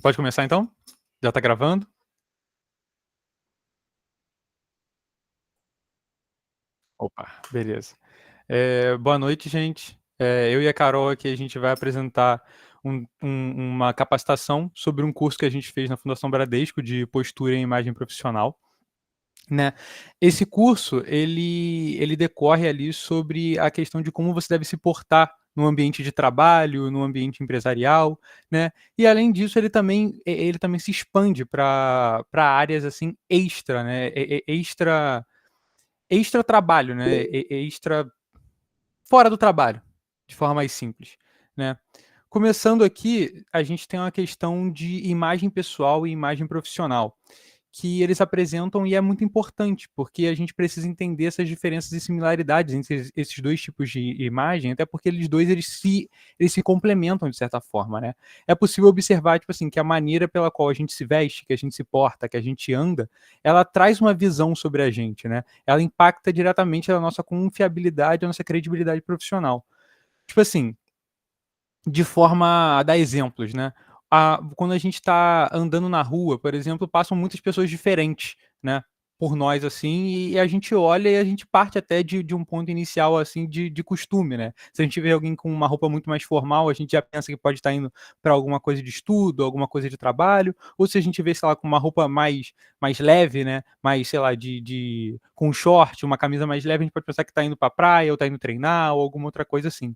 Pode começar então? Já tá gravando? Opa, beleza. Boa noite, gente. Eu e a Carol aqui, a gente vai apresentar uma capacitação sobre um curso que a gente fez na Fundação Bradesco de postura e imagem profissional, né. Esse curso, ele decorre ali sobre a questão de como você deve se portar no ambiente de trabalho, no ambiente empresarial, né. E além disso, ele também se expande para áreas, assim, extra, né, extra trabalho, né, extra fora do trabalho, de forma mais simples, né. Começando aqui, a gente tem uma questão de imagem pessoal e imagem profissional, que eles apresentam e é muito importante, porque a gente precisa entender essas diferenças e similaridades entre esses 2 tipos de imagem, até porque eles se complementam de certa forma, né. É possível observar, tipo assim, que a maneira pela qual a gente se veste, que a gente se porta, que a gente anda, ela traz uma visão sobre a gente, né. Ela impacta diretamente a nossa confiabilidade, a nossa credibilidade profissional. Tipo assim, de forma a dar exemplos, né. Quando a gente está andando na rua, por exemplo, passam muitas pessoas diferentes, né, por nós, assim, e a gente olha e a gente parte até de um ponto inicial, assim, de costume, né. Se a gente vê alguém com uma roupa muito mais formal, a gente já pensa que pode estar indo para alguma coisa de estudo, alguma coisa de trabalho, ou se a gente vê, sei lá, com uma roupa mais leve, né, mais, sei lá, com um short, uma camisa mais leve, a gente pode pensar que está indo para praia ou está indo treinar ou alguma outra coisa assim,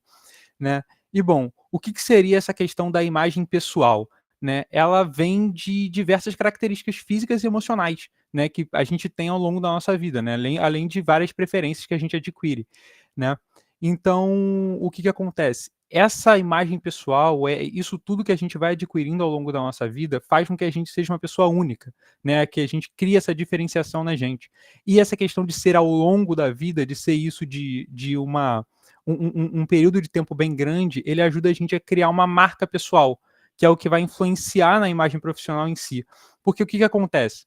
né. E bom, o que que seria essa questão da imagem pessoal, né? Ela vem de diversas características físicas e emocionais, né, que a gente tem ao longo da nossa vida, né, além de várias preferências que a gente adquire, né. Então, o que que acontece? Essa imagem pessoal, isso tudo que a gente vai adquirindo ao longo da nossa vida, faz com que a gente seja uma pessoa única, né, que a gente cria essa diferenciação na gente. E essa questão de ser ao longo da vida, de ser isso de um período de tempo bem grande, ele ajuda a gente a criar uma marca pessoal, que é o que vai influenciar na imagem profissional em si. Porque o que que acontece?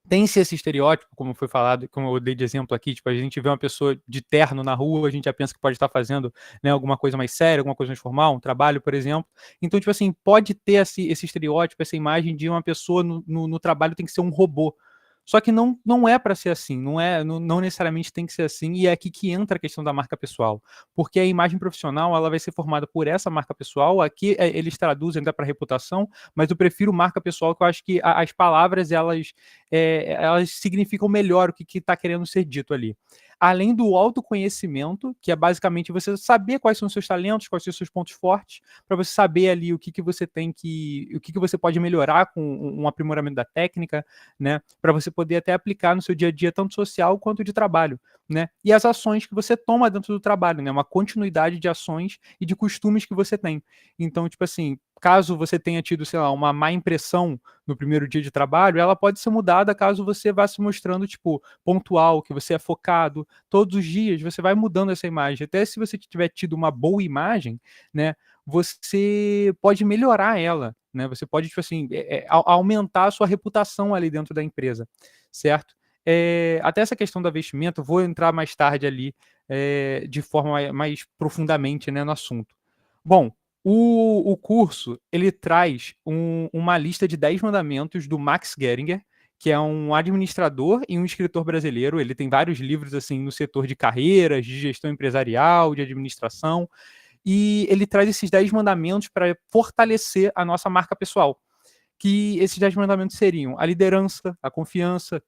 Tem-se esse estereótipo, como foi falado, como eu dei de exemplo aqui, tipo, a gente vê uma pessoa de terno na rua, a gente já pensa que pode estar fazendo, né, alguma coisa mais séria, alguma coisa mais formal, um trabalho, por exemplo. Então, tipo assim, pode ter esse estereótipo, essa imagem de uma pessoa no trabalho tem que ser um robô. Só que não é para ser assim, não necessariamente tem que ser assim, e é aqui que entra a questão da marca pessoal. Porque a imagem profissional, ela vai ser formada por essa marca pessoal, aqui, eles traduzem até para reputação, mas eu prefiro marca pessoal, que eu acho que a as palavras elas significam melhor o que está querendo ser dito ali. Além do autoconhecimento, que é basicamente você saber quais são os seus talentos, quais são os seus pontos fortes, para você saber ali o que que você pode melhorar com um aprimoramento da técnica, né, para você poder até aplicar no seu dia a dia, tanto social quanto de trabalho, né. E as ações que você toma dentro do trabalho, né, uma continuidade de ações e de costumes que você tem. Então, tipo assim, caso você tenha tido, sei lá, uma má impressão no primeiro dia de trabalho, ela pode ser mudada caso você vá se mostrando, tipo, pontual, que você é focado. Todos os dias você vai mudando essa imagem. Até se você tiver tido uma boa imagem, né, você pode melhorar ela, né, você pode, tipo assim, aumentar a sua reputação ali dentro da empresa, certo? Até essa questão da vestimenta, eu vou entrar mais tarde ali, de forma mais profundamente, né, no assunto. Bom, o curso, ele traz uma lista de 10 mandamentos do Max Geringer, que é um administrador e um escritor brasileiro. Ele tem vários livros, assim, no setor de carreiras, de gestão empresarial, de administração, e ele traz esses 10 mandamentos para fortalecer a nossa marca pessoal, que esses 10 mandamentos seriam a liderança, a confiança,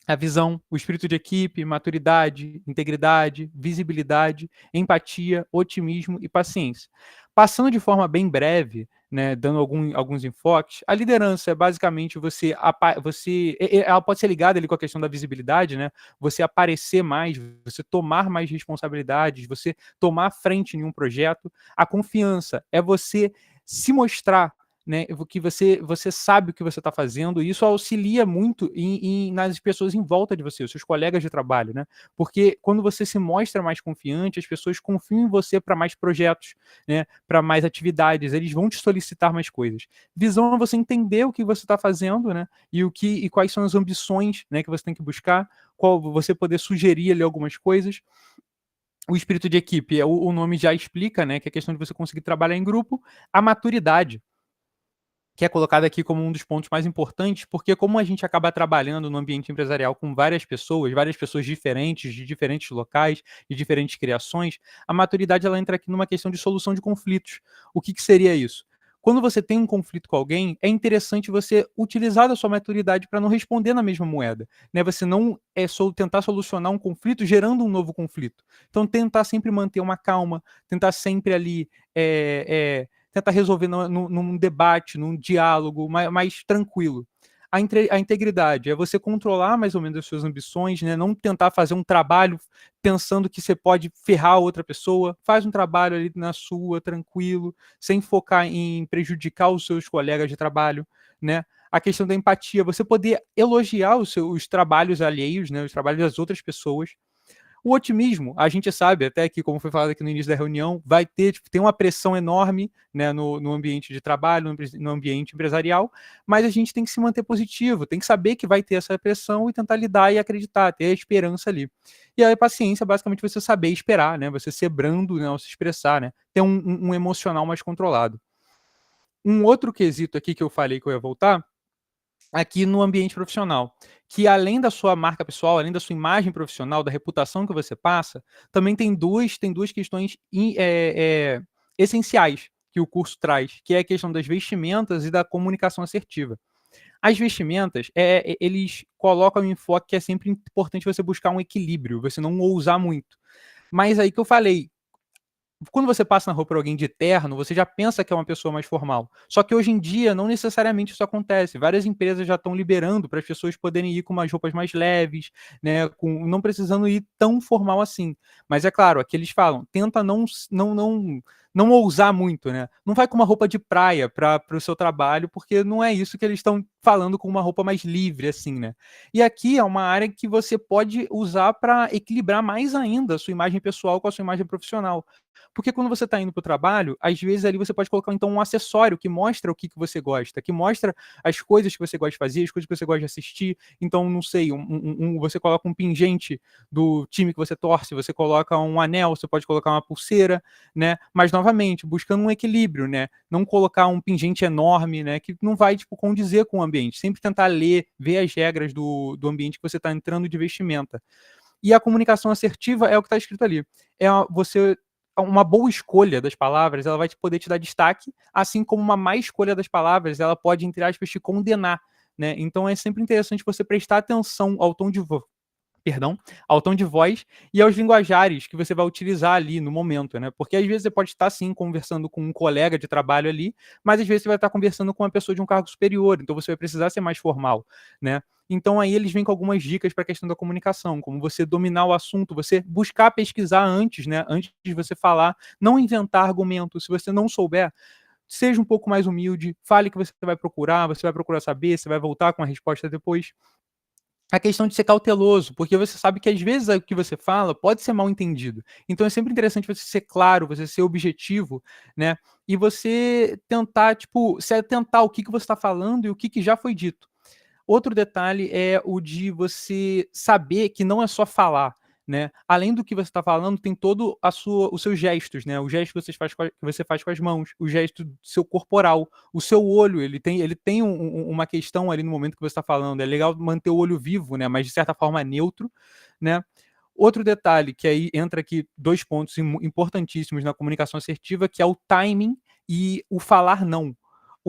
a visão, o espírito de equipe, maturidade, integridade, visibilidade, empatia, otimismo e paciência. Passando de forma bem breve, né, dando alguns enfoques, a liderança é basicamente ela pode ser ligada ali com a questão da visibilidade, né? Você aparecer mais, você tomar mais responsabilidades, você tomar frente em um projeto. A confiança é você se mostrar, né, que você sabe o que você está fazendo, e isso auxilia muito nas pessoas em volta de você, os seus colegas de trabalho, né? Porque quando você se mostra mais confiante, as pessoas confiam em você para mais projetos, né, para mais atividades, eles vão te solicitar mais coisas. Visão é você entender o que você está fazendo, né, e quais são as ambições, né, que você tem que buscar, qual você poder sugerir ali algumas coisas. O espírito de equipe, o nome já explica, né, que é a questão de você conseguir trabalhar em grupo. A maturidade que é colocado aqui como um dos pontos mais importantes, porque como a gente acaba trabalhando no ambiente empresarial com várias pessoas diferentes, de diferentes locais, de diferentes criações, a maturidade ela entra aqui numa questão de solução de conflitos. O que seria isso? Quando você tem um conflito com alguém, é interessante você utilizar da sua maturidade para não responder na mesma moeda, né? Você não tentar solucionar um conflito gerando um novo conflito. Então, tentar sempre manter uma calma, tentar sempre ali tentar resolver num debate, num diálogo mais tranquilo. A integridade é você controlar mais ou menos as suas ambições, né? Não tentar fazer um trabalho pensando que você pode ferrar a outra pessoa. Faz um trabalho ali na sua, tranquilo, sem focar em prejudicar os seus colegas de trabalho, né? A questão da empatia, você poder elogiar os trabalhos alheios, né? Os trabalhos das outras pessoas. O otimismo, a gente sabe até que, como foi falado aqui no início da reunião, vai ter, tem uma pressão enorme, né, no ambiente de trabalho, no ambiente empresarial, mas a gente tem que se manter positivo, tem que saber que vai ter essa pressão e tentar lidar e acreditar, ter a esperança ali. E aí a paciência, basicamente, você saber esperar, né, você ser brando, né, ao se expressar, né, ter um emocional mais controlado. Um outro quesito aqui que eu falei que eu ia voltar, aqui no ambiente profissional, que além da sua marca pessoal, além da sua imagem profissional, da reputação que você passa, também tem duas questões essenciais que o curso traz, que é a questão das vestimentas e da comunicação assertiva. As vestimentas, eles colocam em enfoque que é sempre importante você buscar um equilíbrio, você não ousar muito. Mas aí que eu falei, quando você passa na rua por alguém de terno, você já pensa que é uma pessoa mais formal. Só que hoje em dia não necessariamente isso acontece. Várias empresas já estão liberando para as pessoas poderem ir com umas roupas mais leves, né, não precisando ir tão formal assim. Mas é claro, aqui eles falam, tenta não ousar muito, né? Não vai com uma roupa de praia para o seu trabalho, porque não é isso que eles estão falando com uma roupa mais livre, assim, né? E aqui é uma área que você pode usar para equilibrar mais ainda a sua imagem pessoal com a sua imagem profissional. Porque quando você está indo para o trabalho, às vezes ali você pode colocar então um acessório que mostra o que você gosta, que mostra as coisas que você gosta de fazer, as coisas que você gosta de assistir. Então, não sei, você coloca um pingente do time que você torce, você coloca um anel, você pode colocar uma pulseira, né? Mas, novamente, buscando um equilíbrio, né? Não colocar um pingente enorme, né? Que não vai, tipo, condizer com o ambiente. Sempre tentar ler, ver as regras do ambiente que você está entrando de vestimenta. E a comunicação assertiva é o que está escrito ali. Você uma boa escolha das palavras, ela vai poder te dar destaque, assim como uma má escolha das palavras, ela pode, entre aspas, te condenar, né? Então é sempre interessante você prestar atenção ao tom de ao tom de voz e aos linguajares que você vai utilizar ali no momento, né? Porque às vezes você pode estar sim conversando com um colega de trabalho ali, mas às vezes você vai estar conversando com uma pessoa de um cargo superior, então você vai precisar ser mais formal, né? Então aí eles vêm com algumas dicas para a questão da comunicação, como você dominar o assunto, você buscar pesquisar antes, né? Antes de você falar, não inventar argumentos. Se você não souber, seja um pouco mais humilde, fale que você vai procurar saber, você vai voltar com a resposta depois. A questão de ser cauteloso, porque você sabe que às vezes o que você fala pode ser mal entendido. Então é sempre interessante você ser claro, você ser objetivo, né? E você tentar, tipo, se atentar ao que você está falando e o que já foi dito. Outro detalhe é o de você saber que não é só falar, né? Além do que você está falando, tem todo os seus gestos, né? O gesto que você faz com as mãos, o gesto do seu corporal, o seu olho, ele tem uma questão ali no momento que você está falando. É legal manter o olho vivo, né? Mas de certa forma neutro, né? Outro detalhe, que aí entra aqui 2 pontos importantíssimos na comunicação assertiva, que é o timing e o falar não.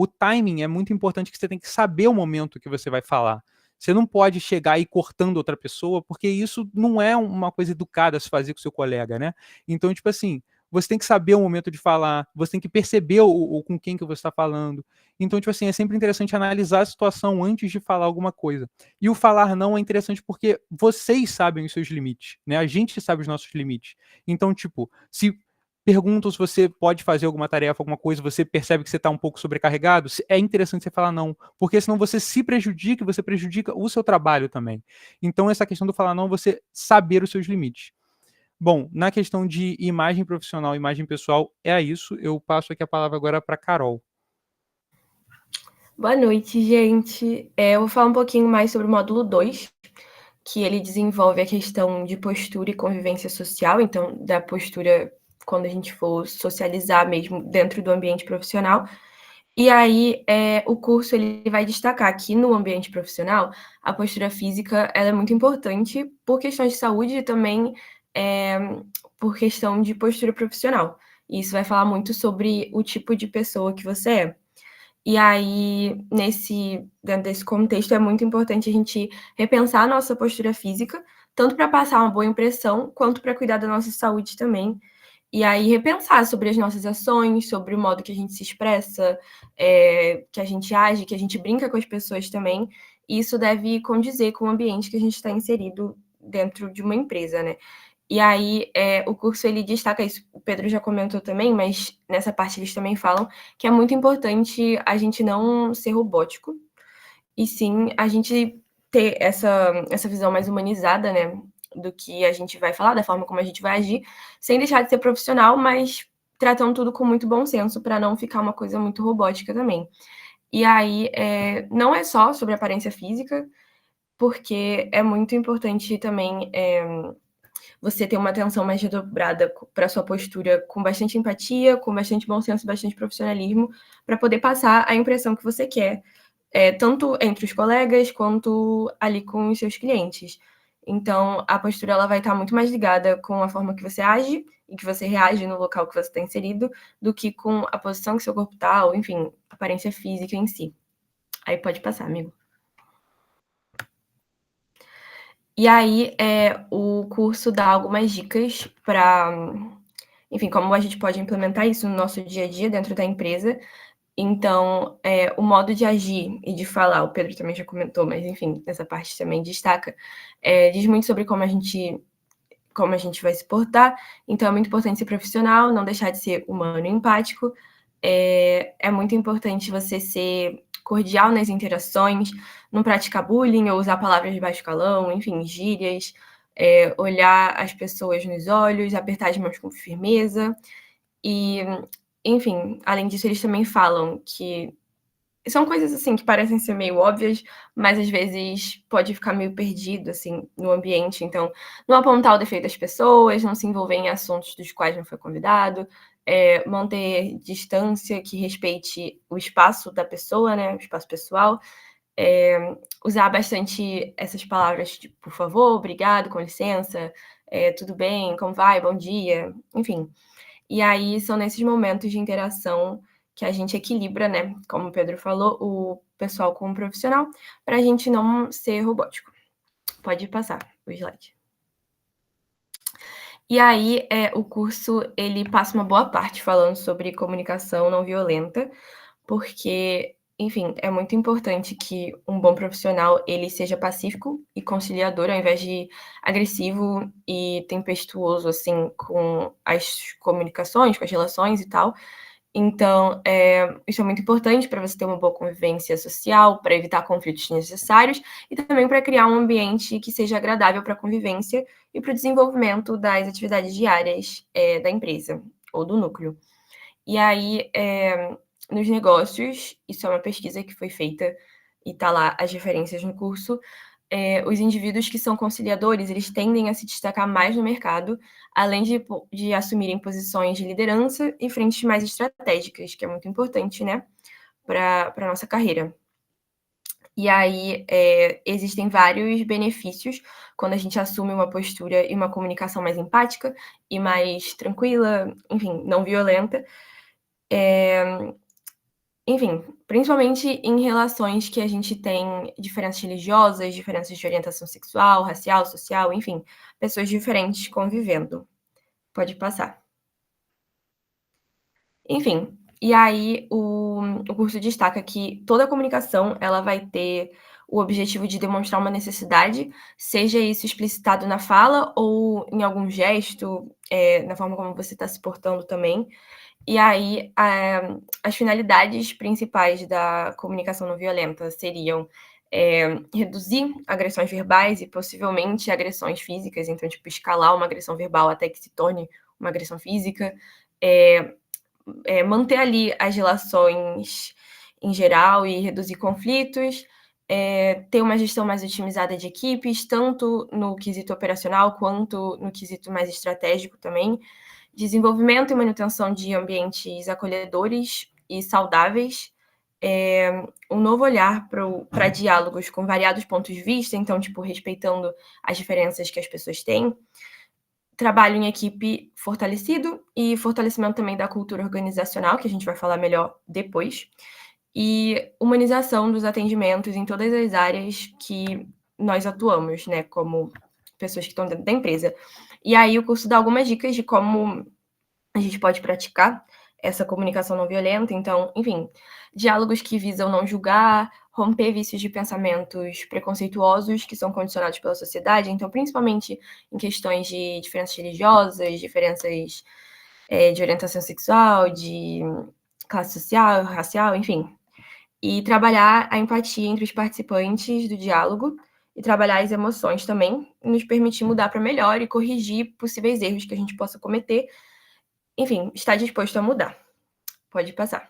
O timing é muito importante, que você tem que saber o momento que você vai falar. Você não pode chegar aí cortando outra pessoa, porque isso não é uma coisa educada a se fazer com seu colega, né? Então, tipo assim, você tem que saber o momento de falar, você tem que perceber com quem que você está falando. Então, tipo assim, é sempre interessante analisar a situação antes de falar alguma coisa. E o falar não é interessante porque vocês sabem os seus limites, né? A gente sabe os nossos limites. Então, tipo, se perguntam se você pode fazer alguma tarefa, alguma coisa, você percebe que você está um pouco sobrecarregado, é interessante você falar não, porque senão você se prejudica e você prejudica o seu trabalho também. Então, essa questão do falar não, você saber os seus limites. Bom, na questão de imagem profissional, imagem pessoal, é isso. Eu passo aqui a palavra agora para Carol. Boa noite, gente. Eu vou falar um pouquinho mais sobre o módulo 2, que ele desenvolve a questão de postura e convivência social, então, da postura quando a gente for socializar mesmo dentro do ambiente profissional. E aí, o curso ele vai destacar que no ambiente profissional, a postura física ela é muito importante por questões de saúde e também, eh, por questão de postura profissional. E isso vai falar muito sobre o tipo de pessoa que você é. E aí, dentro desse contexto, é muito importante a gente repensar a nossa postura física, tanto para passar uma boa impressão, quanto para cuidar da nossa saúde também. E aí repensar sobre as nossas ações, sobre o modo que a gente se expressa, que a gente age, que a gente brinca com as pessoas também. E isso deve condizer com o ambiente que a gente está inserido dentro de uma empresa, né. E aí, o curso ele destaca isso, o Pedro já comentou também, mas nessa parte eles também falam que é muito importante a gente não ser robótico, e sim a gente ter essa visão mais humanizada, né, do que a gente vai falar, da forma como a gente vai agir, sem deixar de ser profissional, mas tratando tudo com muito bom senso para não ficar uma coisa muito robótica também. E aí, não é só sobre aparência física, porque é muito importante também, você ter uma atenção mais redobrada para sua postura, com bastante empatia, com bastante bom senso e bastante profissionalismo, para poder passar a impressão que você quer, tanto entre os colegas quanto ali com os seus clientes. Então, a postura ela vai estar muito mais ligada com a forma que você age e que você reage no local que você está inserido, do que com a posição que seu corpo está, ou enfim, aparência física em si. Aí pode passar, amigo. E aí, o curso dá algumas dicas para, enfim, como a gente pode implementar isso no nosso dia a dia dentro da empresa. Então, o modo de agir e de falar, o Pedro também já comentou, mas enfim, essa parte também destaca, diz muito sobre como a gente vai se portar. Então é muito importante ser profissional, não deixar de ser humano e empático. É muito importante você ser cordial nas interações, não praticar bullying ou usar palavras de baixo calão, enfim, gírias, olhar as pessoas nos olhos, apertar as mãos com firmeza e, enfim, além disso, eles também falam que são coisas, assim, que parecem ser meio óbvias, mas às vezes pode ficar meio perdido, assim, no ambiente. Então, não apontar o defeito das pessoas, não se envolver em assuntos dos quais não foi convidado, manter distância que respeite o espaço da pessoa, né, o espaço pessoal, usar bastante essas palavras tipo "por favor", "obrigado", "com licença", "tudo bem", "como vai", "bom dia", enfim. E aí são nesses momentos de interação que a gente equilibra, né, como o Pedro falou, o pessoal com o profissional, para a gente não ser robótico. Pode passar o slide. E aí, o curso ele passa uma boa parte falando sobre comunicação não violenta, porque, enfim, é muito importante que um bom profissional ele seja pacífico e conciliador, ao invés de agressivo e tempestuoso, assim, com as comunicações, com as relações e tal. Então, isso é muito importante para você ter uma boa convivência social, para evitar conflitos desnecessários e também para criar um ambiente que seja agradável para a convivência e para o desenvolvimento das atividades diárias, da empresa ou do núcleo. E aí, nos negócios, isso é uma pesquisa que foi feita e está lá as referências no curso, os indivíduos que são conciliadores, eles tendem a se destacar mais no mercado, além de assumirem posições de liderança e frentes mais estratégicas, que é muito importante, né, para a nossa carreira. E aí, existem vários benefícios quando a gente assume uma postura e uma comunicação mais empática e mais tranquila, enfim, não violenta. Enfim, principalmente em relações que a gente tem diferenças religiosas, diferenças de orientação sexual, racial, social, enfim, pessoas diferentes convivendo. Pode passar. Enfim, e aí o curso destaca que toda comunicação ela vai ter o objetivo de demonstrar uma necessidade, seja isso explicitado na fala ou em algum gesto, na forma como você está se portando também. E aí, as finalidades principais da comunicação não violenta seriam, reduzir agressões verbais e possivelmente agressões físicas, então, tipo, escalar uma agressão verbal até que se torne uma agressão física, eh manter ali as relações em geral e reduzir conflitos, ter uma gestão mais otimizada de equipes, tanto no quesito operacional quanto no quesito mais estratégico também. Desenvolvimento e manutenção de ambientes acolhedores e saudáveis, um novo olhar para diálogos com variados pontos de vista, então, tipo, respeitando as diferenças que as pessoas têm, trabalho em equipe fortalecido e fortalecimento também da cultura organizacional, que a gente vai falar melhor depois, e humanização dos atendimentos em todas as áreas que nós atuamos, né, como pessoas que estão dentro da empresa. E aí o curso dá algumas dicas de como a gente pode praticar essa comunicação não violenta, então, enfim, diálogos que visam não julgar, romper vícios de pensamentos preconceituosos que são condicionados pela sociedade, então, principalmente em questões de diferenças religiosas, diferenças de orientação sexual, de classe social, racial, enfim. E trabalhar a empatia entre os participantes do diálogo e trabalhar as emoções também, nos permitir mudar para melhor e corrigir possíveis erros que a gente possa cometer. Enfim, está disposto a mudar. Pode passar.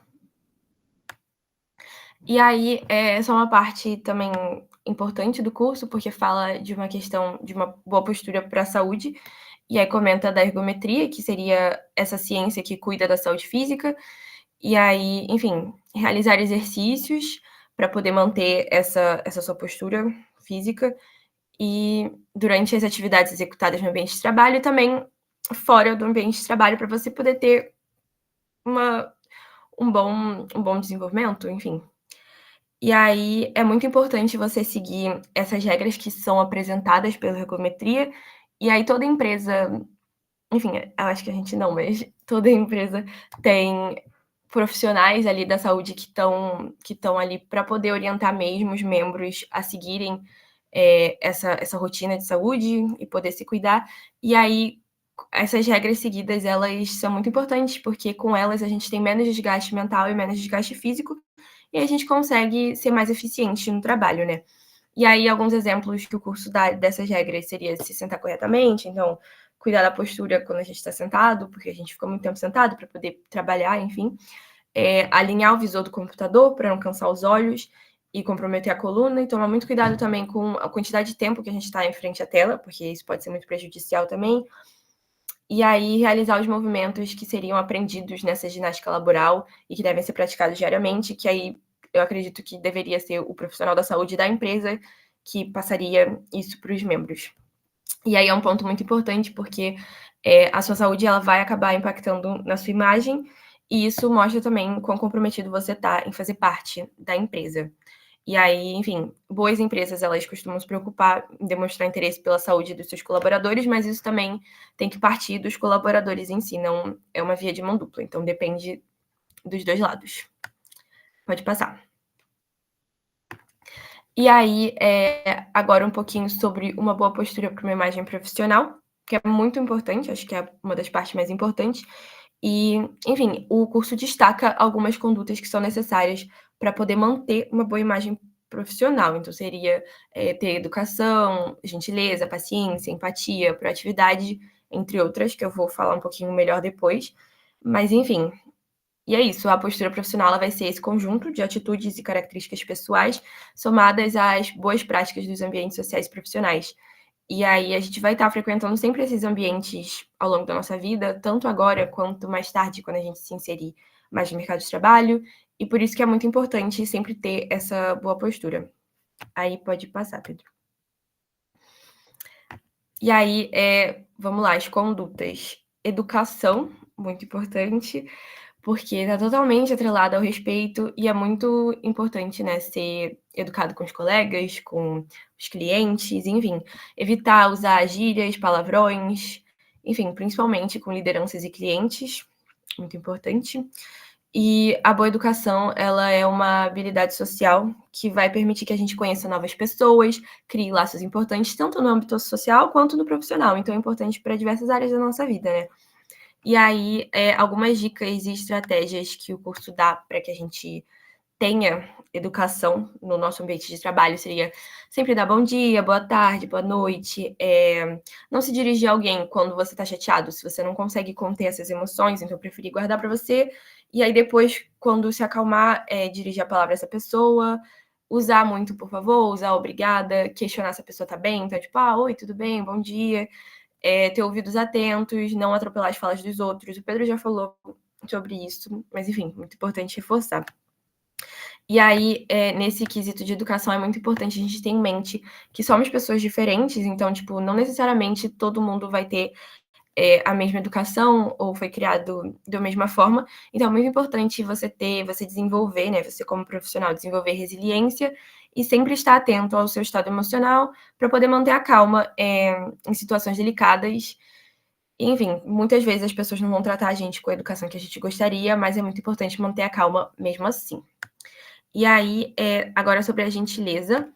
E aí, essa é uma parte também importante do curso, porque fala de uma questão de uma boa postura para a saúde, e aí comenta da ergometria, que seria essa ciência que cuida da saúde física, e aí, enfim, realizar exercícios para poder manter essa sua postura física, e durante as atividades executadas no ambiente de trabalho e também fora do ambiente de trabalho, para você poder ter uma um bom desenvolvimento, enfim. E aí é muito importante você seguir essas regras que são apresentadas pela ergometria, e aí toda empresa, enfim, eu acho que a gente não, mas toda empresa tem profissionais ali da saúde que estão ali para poder orientar mesmo os membros a seguirem, essa rotina de saúde e poder se cuidar. E aí, essas regras seguidas, elas são muito importantes, porque com elas a gente tem menos desgaste mental e menos desgaste físico, e a gente consegue ser mais eficiente no trabalho, né. E aí alguns exemplos que o curso dá dessas regras seria se sentar corretamente, então cuidar da postura quando a gente está sentado, porque a gente fica muito tempo sentado para poder trabalhar, enfim. Alinhar o visor do computador para não cansar os olhos e comprometer a coluna, e tomar muito cuidado também com a quantidade de tempo que a gente está em frente à tela, porque isso pode ser muito prejudicial também. E aí realizar os movimentos que seriam aprendidos nessa ginástica laboral e que devem ser praticados diariamente, que aí eu acredito que deveria ser o profissional da saúde da empresa que passaria isso para os membros. E aí é um ponto muito importante, porque a sua saúde ela vai acabar impactando na sua imagem, e isso mostra também quão comprometido você está em fazer parte da empresa. E aí, enfim, boas empresas, elas costumam se preocupar em demonstrar interesse pela saúde dos seus colaboradores, mas isso também tem que partir dos colaboradores em si, não é uma via de mão dupla, então depende dos 2 lados. Pode passar. E aí, agora um pouquinho sobre uma boa postura para uma imagem profissional, que é muito importante, acho que é uma das partes mais importantes. E, enfim, o curso destaca algumas condutas que são necessárias para poder manter uma boa imagem profissional. Então, seria ter educação, gentileza, paciência, empatia, proatividade, entre outras, que eu vou falar um pouquinho melhor depois. Mas, enfim, e é isso, a postura profissional ela vai ser esse conjunto de atitudes e características pessoais somadas às boas práticas dos ambientes sociais e profissionais. E aí a gente vai estar frequentando sempre esses ambientes ao longo da nossa vida, tanto agora quanto mais tarde, quando a gente se inserir mais no mercado de trabalho, e por isso que é muito importante sempre ter essa boa postura. Aí pode passar, Pedro. E aí, vamos lá, as condutas. Educação, muito importante, porque está totalmente atrelada ao respeito e é muito importante, né, ser educado com os colegas, com os clientes, enfim, evitar usar gírias, palavrões, enfim, principalmente com lideranças e clientes, muito importante. E a boa educação, ela é uma habilidade social que vai permitir que a gente conheça novas pessoas, crie laços importantes, tanto no âmbito social quanto no profissional. Então é importante para diversas áreas da nossa vida, né. E aí, algumas dicas e estratégias que o curso dá para que a gente tenha educação no nosso ambiente de trabalho seria sempre dar bom dia, boa tarde, boa noite, não se dirigir a alguém quando você está chateado, se você não consegue conter essas emoções, então preferir guardar para você, e aí depois, quando se acalmar, dirigir a palavra a essa pessoa, usar muito por favor, usar obrigada, questionar se a pessoa está bem, então tipo: "Ah, oi, tudo bem? Bom dia". Ter ouvidos atentos, não atropelar as falas dos outros. O Pedro já falou sobre isso, mas enfim, muito importante reforçar. E aí, nesse quesito de educação, é muito importante a gente ter em mente que somos pessoas diferentes, então, tipo, não necessariamente todo mundo vai ter a mesma educação ou foi criado da mesma forma. Então, é muito importante você desenvolver, né, você como profissional, desenvolver resiliência e sempre estar atento ao seu estado emocional para poder manter a calma em situações delicadas. Enfim, muitas vezes as pessoas não vão tratar a gente com a educação que a gente gostaria, mas é muito importante manter a calma mesmo assim. E aí, agora sobre a gentileza.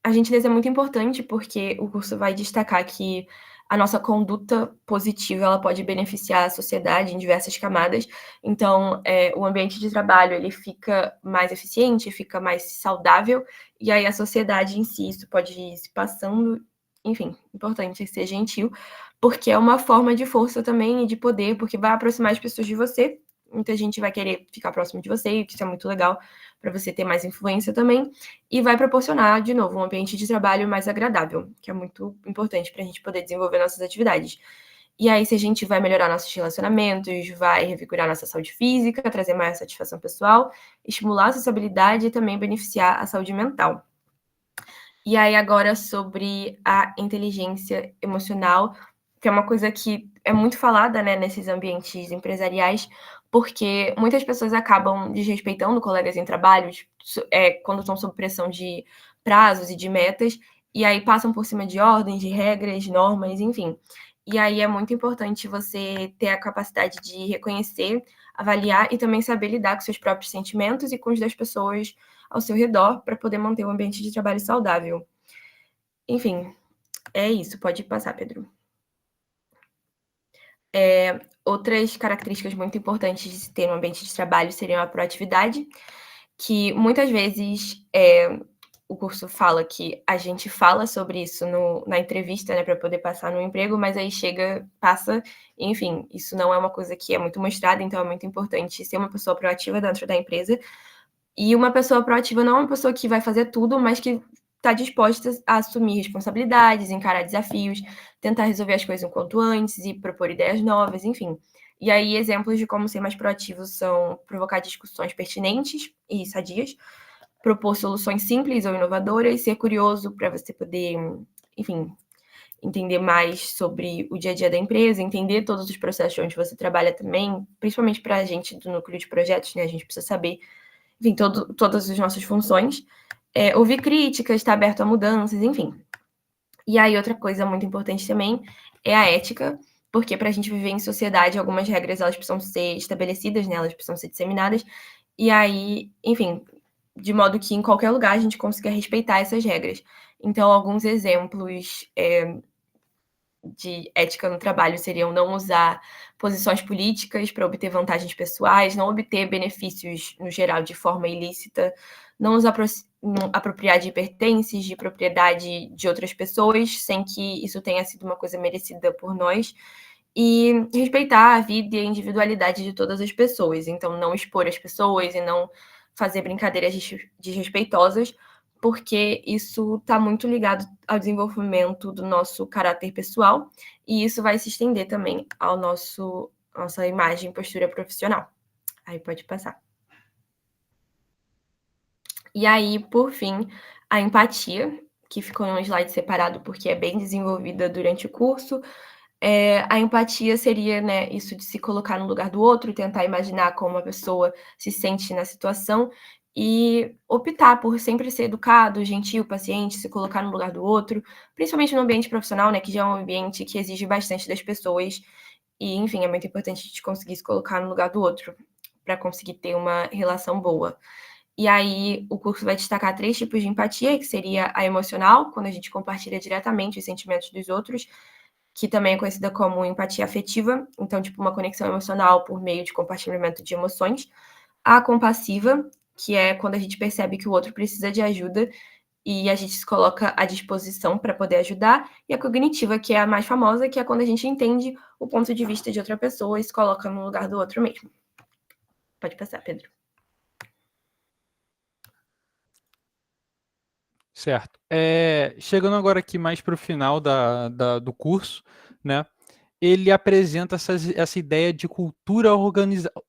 A gentileza é muito importante porque o curso vai destacar que a nossa conduta positiva ela pode beneficiar a sociedade em diversas camadas. Então, o ambiente de trabalho ele fica mais eficiente, fica mais saudável, e aí a sociedade em si, isso pode ir se passando. Enfim, importante ser gentil, porque é uma forma de força também e de poder, porque vai aproximar as pessoas de você. Muita gente vai querer ficar próximo de você, e isso é muito legal para você ter mais influência também e vai proporcionar, de novo, um ambiente de trabalho mais agradável, que é muito importante para a gente poder desenvolver nossas atividades. E aí, se a gente vai melhorar nossos relacionamentos, vai revigorar nossa saúde física, trazer mais satisfação pessoal, estimular a sociabilidade e também beneficiar a saúde mental. E aí, agora sobre a inteligência emocional, que é uma coisa que é muito falada, né, nesses ambientes empresariais, porque muitas pessoas acabam desrespeitando colegas em trabalhos, quando estão sob pressão de prazos e de metas, e aí passam por cima de ordens, de regras, normas, enfim. E aí é muito importante você ter a capacidade de reconhecer, avaliar e também saber lidar com seus próprios sentimentos e com os das pessoas ao seu redor para poder manter um ambiente de trabalho saudável. Enfim, é isso. Pode passar, Pedro. Outras características muito importantes de se ter um ambiente de trabalho seriam a proatividade, que muitas vezes o curso fala que a gente fala sobre isso na entrevista, né, para poder passar no emprego, mas aí chega, passa, enfim, isso não é uma coisa que é muito mostrada, então é muito importante ser uma pessoa proativa dentro da empresa. E uma pessoa proativa não é uma pessoa que vai fazer tudo, mas que está disposta a assumir responsabilidades, encarar desafios, tentar resolver as coisas o quanto antes e propor ideias novas, enfim. E aí, exemplos de como ser mais proativo são provocar discussões pertinentes e sadias, propor soluções simples ou inovadoras, ser curioso para você poder, enfim, entender mais sobre o dia a dia da empresa, entender todos os processos onde você trabalha também, principalmente para a gente do núcleo de projetos, né? A gente precisa saber, enfim, todas as nossas funções. Ouvir críticas, estar aberto a mudanças, enfim. E aí, outra coisa muito importante também é a ética, porque para a gente viver em sociedade, algumas regras elas precisam ser estabelecidas, né? Elas precisam ser disseminadas. E aí, enfim, de modo que em qualquer lugar a gente consiga respeitar essas regras. Então, alguns exemplos de ética no trabalho seriam não usar posições políticas para obter vantagens pessoais, não obter benefícios, no geral, de forma ilícita, não apropriar de pertences, de propriedade de outras pessoas, sem que isso tenha sido uma coisa merecida por nós, e respeitar a vida e a individualidade de todas as pessoas. Então, não expor as pessoas e não fazer brincadeiras desrespeitosas, porque isso está muito ligado ao desenvolvimento do nosso caráter pessoal, e isso vai se estender também ao nossa imagem e postura profissional. Aí pode passar. E aí, por fim, a empatia, que ficou em um slide separado porque é bem desenvolvida durante o curso. A empatia seria, né, isso de se colocar no lugar do outro, tentar imaginar como a pessoa se sente na situação e optar por sempre ser educado, gentil, paciente, se colocar no lugar do outro, principalmente no ambiente profissional, né, que já é um ambiente que exige bastante das pessoas. E, enfim, é muito importante a gente conseguir se colocar no lugar do outro para conseguir ter uma relação boa. E aí, o curso vai destacar 3 tipos de empatia, que seria a emocional, quando a gente compartilha diretamente os sentimentos dos outros, que também é conhecida como empatia afetiva, então, tipo, uma conexão emocional por meio de compartilhamento de emoções. A compassiva, que é quando a gente percebe que o outro precisa de ajuda e a gente se coloca à disposição para poder ajudar. E a cognitiva, que é a mais famosa, que é quando a gente entende o ponto de vista de outra pessoa e se coloca no lugar do outro mesmo. Pode passar, Pedro. Certo. Chegando agora aqui mais para o final do curso, né? Ele apresenta essa ideia de cultura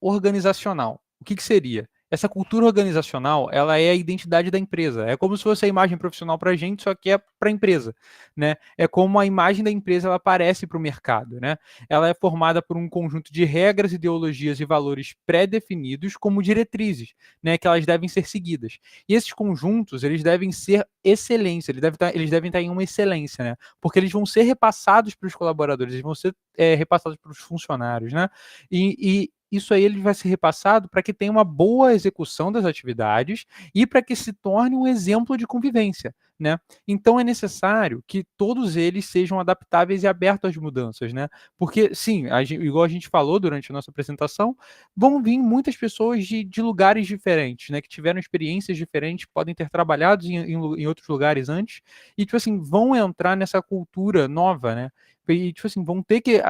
organizacional. O que seria? Essa cultura organizacional, ela é a identidade da empresa. É como se fosse a imagem profissional para a gente, só que é para a empresa, né? É como a imagem da empresa ela aparece para o mercado, né? Ela é formada por um conjunto de regras, ideologias e valores pré-definidos como diretrizes, né? Que elas devem ser seguidas. E esses conjuntos, eles devem ser excelência, eles devem estar em uma excelência, né? Porque eles vão ser repassados para os colaboradores, eles vão ser repassados para os funcionários, né? E isso aí ele vai ser repassado para que tenha uma boa execução das atividades e para que se torne um exemplo de convivência, né? Então é necessário que todos eles sejam adaptáveis e abertos às mudanças, né? Porque, sim, igual a gente falou durante a nossa apresentação, vão vir muitas pessoas de lugares diferentes, né? Que tiveram experiências diferentes, podem ter trabalhado em outros lugares antes, e, tipo assim, vão entrar nessa cultura nova, né? E, tipo assim, vão ter que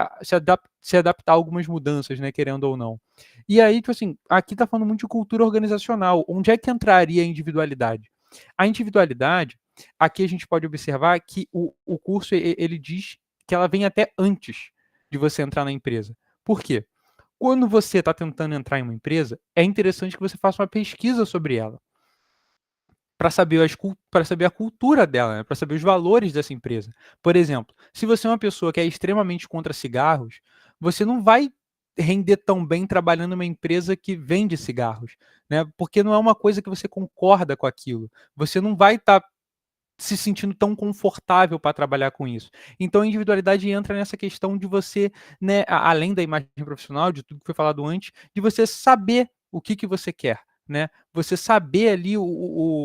se adaptar a algumas mudanças, né, querendo ou não. E aí, tipo assim, aqui tá falando muito de cultura organizacional. Onde é que entraria a individualidade? A individualidade, aqui a gente pode observar que o curso, ele diz que ela vem até antes de você entrar na empresa. Por quê? Quando você está tentando entrar em uma empresa, é interessante que você faça uma pesquisa sobre ela para saber a cultura dela, né? Para saber os valores dessa empresa. Por exemplo, se você é uma pessoa que é extremamente contra cigarros, você não vai render tão bem trabalhando numa empresa que vende cigarros, né? Porque não é uma coisa que você concorda com aquilo. Você não vai estar se sentindo tão confortável para trabalhar com isso. Então a individualidade entra nessa questão de você, né, além da imagem profissional, de tudo que foi falado antes, de você saber o que, que você quer. Né? Você saber ali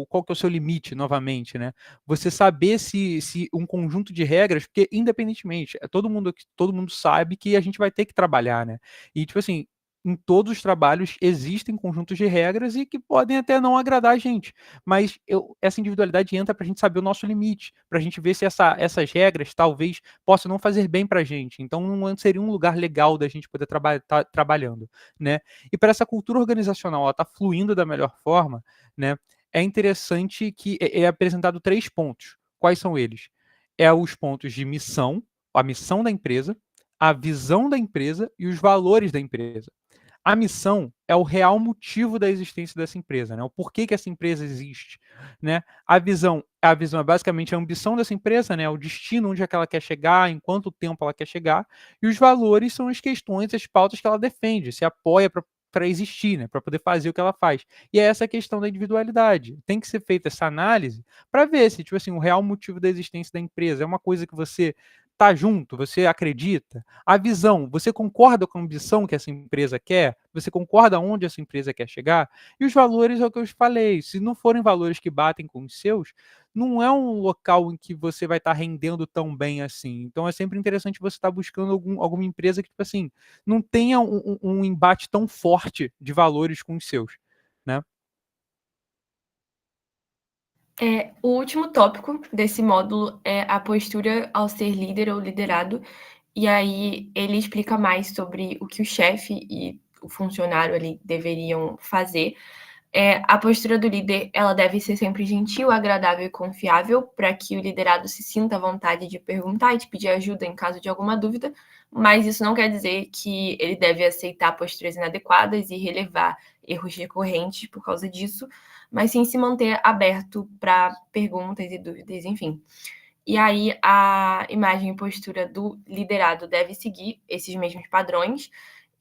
qual que é o seu limite, novamente, né? Você saber se um conjunto de regras, porque independentemente, todo mundo sabe que a gente vai ter que trabalhar, né? E tipo assim, em todos os trabalhos existem conjuntos de regras e que podem até não agradar a gente, mas essa individualidade entra para a gente saber o nosso limite, para a gente ver se essas regras talvez possam não fazer bem para a gente. Então, não seria um lugar legal da gente poder estar trabalhando, né? E para essa cultura organizacional ela tá fluindo da melhor forma, né? É interessante que é apresentado 3 pontos. Quais são eles? É os pontos de missão, a missão da empresa, a visão da empresa e os valores da empresa. A missão é o real motivo da existência dessa empresa, né? O porquê que essa empresa existe, né? A visão é basicamente a ambição dessa empresa, né? O destino, onde é que ela quer chegar, em quanto tempo ela quer chegar, e os valores são as questões, as pautas que ela defende, se apoia para existir, né? Para poder fazer o que ela faz. E é essa questão da individualidade. Tem que ser feita essa análise para ver se, tipo assim, o real motivo da existência da empresa é uma coisa que você tá junto, você acredita. A visão, você concorda com a ambição que essa empresa quer? Você concorda onde essa empresa quer chegar? E os valores é o que eu falei. Se não forem valores que batem com os seus, não é um local em que você vai estar rendendo tão bem assim. Então é sempre interessante você estar buscando alguma empresa que, tipo assim, não tenha um embate tão forte de valores com os seus, né? O último tópico desse módulo é a postura ao ser líder ou liderado, e aí ele explica mais sobre o que o chefe e o funcionário ali deveriam fazer. A postura do líder, ela deve ser sempre gentil, agradável e confiável, para que o liderado se sinta à vontade de perguntar e de pedir ajuda em caso de alguma dúvida, mas isso não quer dizer que ele deve aceitar posturas inadequadas e relevar erros recorrentes por causa disso, mas sim se manter aberto para perguntas e dúvidas, enfim. E aí a imagem e postura do liderado deve seguir esses mesmos padrões,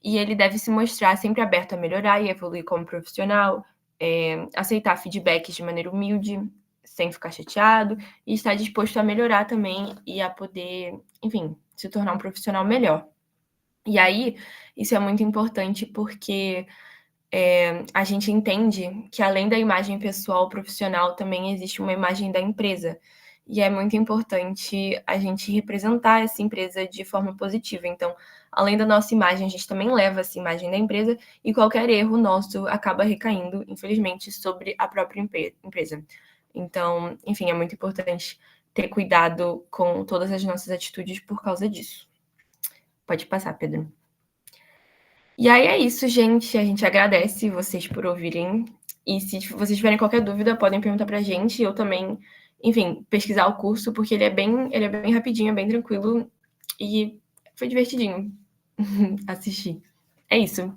e ele deve se mostrar sempre aberto a melhorar e evoluir como profissional, aceitar feedbacks de maneira humilde, sem ficar chateado, e estar disposto a melhorar também e a poder, enfim, se tornar um profissional melhor. E aí, isso é muito importante porque a gente entende que além da imagem pessoal profissional, também existe uma imagem da empresa. E é muito importante a gente representar essa empresa de forma positiva. Então, além da nossa imagem, a gente também leva essa imagem da empresa e qualquer erro nosso acaba recaindo, infelizmente, sobre a própria empresa. Então, enfim, é muito importante ter cuidado com todas as nossas atitudes por causa disso. Pode passar, Pedro. E aí é isso, gente. A gente agradece vocês por ouvirem. E se vocês tiverem qualquer dúvida, podem perguntar pra gente. Eu também, enfim, pesquisar o curso, porque ele é bem rapidinho, é bem tranquilo. E foi divertidinho assistir. É isso.